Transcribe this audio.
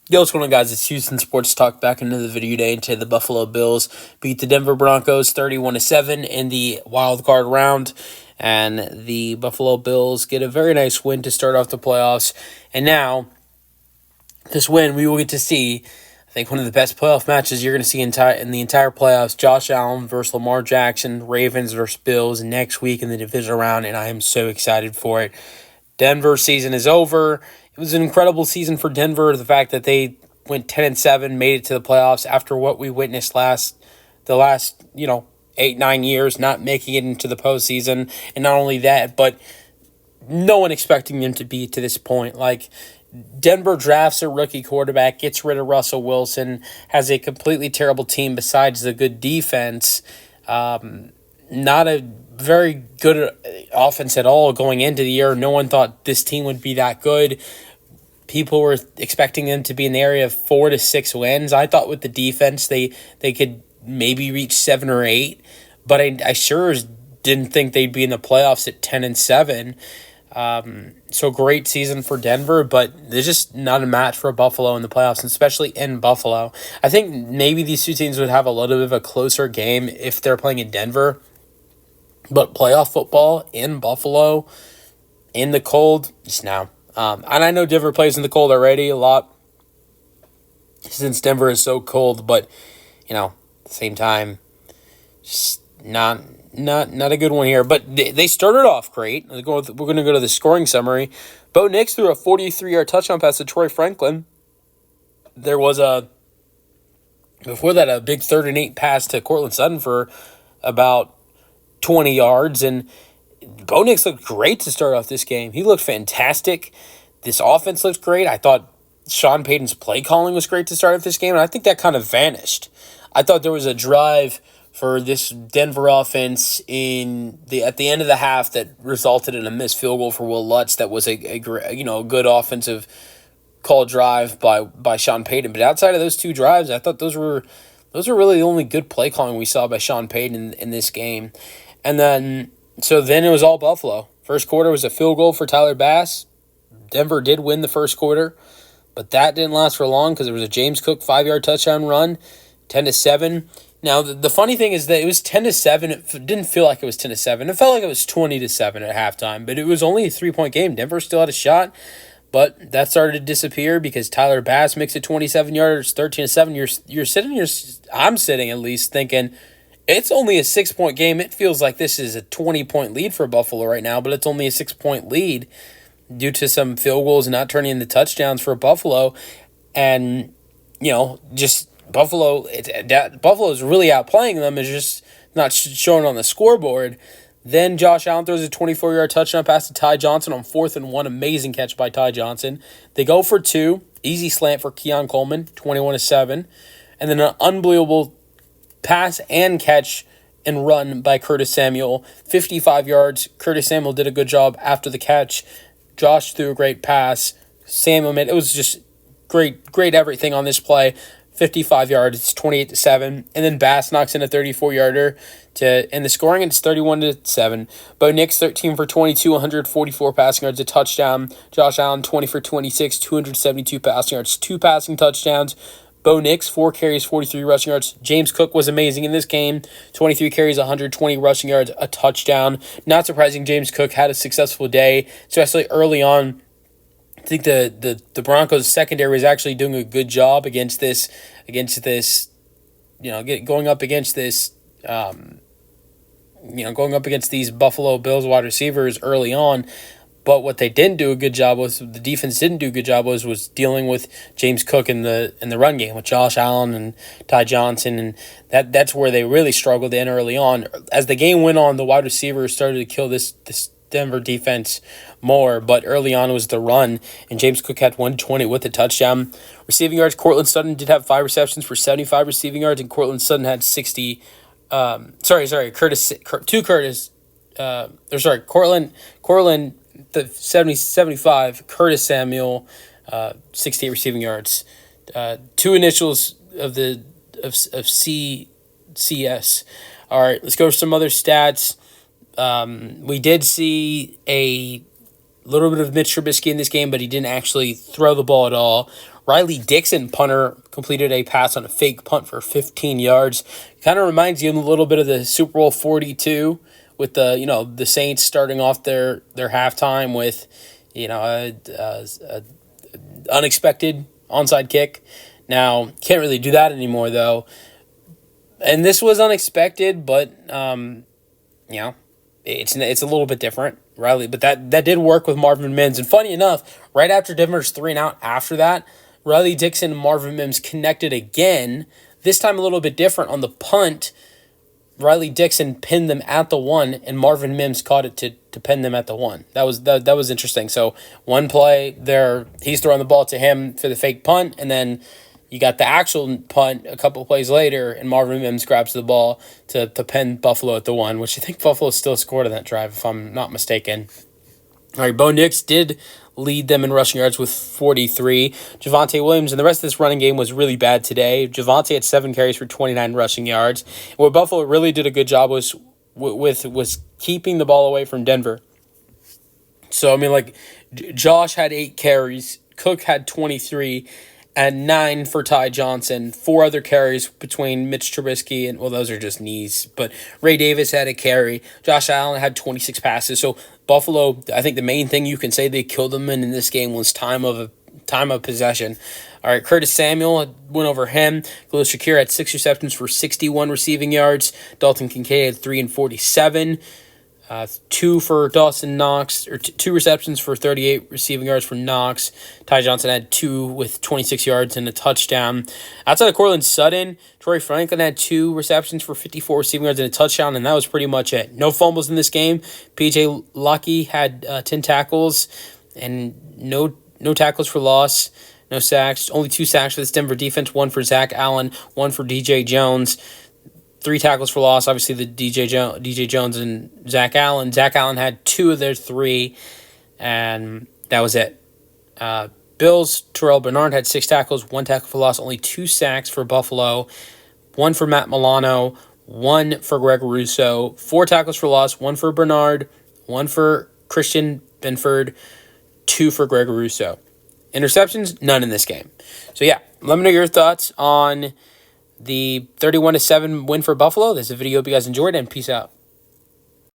Yo, what's going on, guys? It's Houston Sports Talk back into the video day. And today, the Buffalo Bills beat the Denver Broncos 31-7 in the wild card round, and the Buffalo Bills get a very nice win to start off the playoffs. And now, this win, we will get to see, I think, one of the best playoff matches you're going to see in the entire playoffs: Josh Allen versus Lamar Jackson, Ravens versus Bills next week in the divisional round, and I am so excited for it. Denver season is over. It was an incredible season for Denver. The fact that they went 10-7, made it to the playoffs after what we witnessed the last 8-9 years, not making it into the postseason, and not only that, but no one expecting them to be to this point. Like, Denver drafts a rookie quarterback, gets rid of Russell Wilson, has a completely terrible team besides the good defense. Not a very good offense at all going into the year. No one thought this team would be that good. People were expecting them to be in the area of 4 to 6 wins. I thought with the defense they could maybe reach 7 or 8, but I sure didn't think they'd be in the playoffs at 10-7. So great season for Denver, but they're just not a match for Buffalo in the playoffs, and especially in Buffalo. I think maybe these two teams would have a little bit of a closer game if they're playing in Denver. But playoff football in Buffalo, in the cold, just now. And I know Denver plays in the cold already a lot since Denver is so cold. But, at the same time, just not a good one here. But they started off great. We're going to go to the scoring summary. Bo Nix threw a 43-yard touchdown pass to Troy Franklin. There was before that, a big 3rd-and-8 pass to Cortland Sutton for about 20 yards, and Bo Nix looked great to start off this game. He looked fantastic. This offense looked great. I thought Sean Payton's play calling was great to start off this game, and I think that kind of vanished. I thought there was a drive for this Denver offense at the end of the half that resulted in a missed field goal for Will Lutz. That was a good offensive call drive by Sean Payton. But outside of those two drives, I thought those were really the only good play calling we saw by Sean Payton in this game. And then it was all Buffalo. First quarter was a field goal for Tyler Bass. Denver did win the first quarter, but that didn't last for long because there was a James Cook 5-yard touchdown run, 10-7. Now, the funny thing is that it was 10-7. It didn't feel like it was 10-7. It felt like it was 20-7 at halftime, but it was only a 3-point game. Denver still had a shot, but that started to disappear because Tyler Bass makes it 27 yards, 13-7. I'm sitting at least thinking, it's only a 6-point game. It feels like this is a 20-point lead for Buffalo right now, but it's only a 6-point lead due to some field goals not turning into touchdowns for Buffalo. And, just Buffalo is really outplaying them. It's just not showing on the scoreboard. Then Josh Allen throws a 24-yard touchdown pass to Ty Johnson on 4th and 1. Amazing catch by Ty Johnson. They go for 2. Easy slant for Keon Coleman, 21-7. And then an unbelievable pass and catch and run by Curtis Samuel, 55 yards. Curtis Samuel did a good job after the catch. Josh threw a great pass. Samuel made it was just great everything on this play. 55 yards, it's 28-7, and then Bass knocks in a 34-yarder to end the scoring, and it's 31-7. Bo Nix 13 for 22, 144 passing yards, a touchdown. Josh Allen 20 for 26, 272 passing yards, 2 passing touchdowns. Bo Nix, 4 carries, 43 rushing yards. James Cook was amazing in this game. 23 carries, 120 rushing yards, a touchdown. Not surprising, James Cook had a successful day, especially early on. I think the Broncos secondary was actually doing a good job against this, going up against these Buffalo Bills wide receivers early on. But what they didn't do a good job with, the defense didn't do a good job was dealing with James Cook in the run game with Josh Allen and Ty Johnson, and that's where they really struggled in early on. As the game went on, the wide receivers started to kill this Denver defense more, but early on it was the run, and James Cook had 120 with a touchdown. Receiving yards, Cortland Sutton did have 5 receptions for 75 receiving yards, and Cortland Sutton had 60. Cortland the 75, Curtis Samuel, 68 receiving yards. 2 initials of CS. All right, let's go to some other stats. We did see a little bit of Mitch Trubisky in this game, but he didn't actually throw the ball at all. Riley Dixon, punter, completed a pass on a fake punt for 15 yards. Kind of reminds you a little bit of the Super Bowl 42 with the Saints starting off their halftime with a unexpected onside kick. Now can't really do that anymore though, and this was unexpected, but it's a little bit different, Riley. But that did work with Marvin Mims, and funny enough, right after Denver's 3-and-out after that, Riley Dixon and Marvin Mims connected again. This time a little bit different on the punt. Riley Dixon pinned them at the 1, and Marvin Mims caught it to pin them at the 1. That was interesting. So one play there, he's throwing the ball to him for the fake punt, and then you got the actual punt a couple of plays later, and Marvin Mims grabs the ball to pin Buffalo at the 1, which I think Buffalo still scored on that drive, if I'm not mistaken. All right, Bo Nix did lead them in rushing yards with 43. Javonte Williams and the rest of this running game was really bad today. Javonte had 7 carries for 29 rushing yards. What Buffalo really did a good job was keeping the ball away from Denver. So, I mean, Josh had 8 carries. Cook had 23 and 9 for Ty Johnson. 4 other carries between Mitch Trubisky and, well, those are just knees. But Ray Davis had a carry. Josh Allen had 26 passes. So Buffalo, I think the main thing you can say they killed them in this game was time of possession. All right, Curtis Samuel went over him. Khalil Shakir had 6 receptions for 61 receiving yards. Dalton Kincaid had 3 and 47. 2 for Dawson Knox, or 2 receptions for 38 receiving yards for Knox. Ty Johnson had 2 with 26 yards and a touchdown. Outside of Cortland Sutton, Troy Franklin had 2 receptions for 54 receiving yards and a touchdown, and that was pretty much it. No fumbles in this game. PJ Lucky had 10 tackles and no tackles for loss, no sacks. Only 2 sacks for this Denver defense, 1 for Zach Allen, 1 for DJ Jones. 3 tackles for loss, obviously the DJ Jones and Zach Allen. Zach Allen had 2 of their 3, and that was it. Bills, Terrell Bernard had 6 tackles, 1 tackle for loss, only 2 sacks for Buffalo, 1 for Matt Milano, 1 for Greg Russo, 4 tackles for loss, 1 for Bernard, 1 for Christian Benford, 2 for Greg Russo. Interceptions, none in this game. So yeah, let me know your thoughts on the 31-7 win for Buffalo. This is a video. Hope you guys enjoyed, and peace out.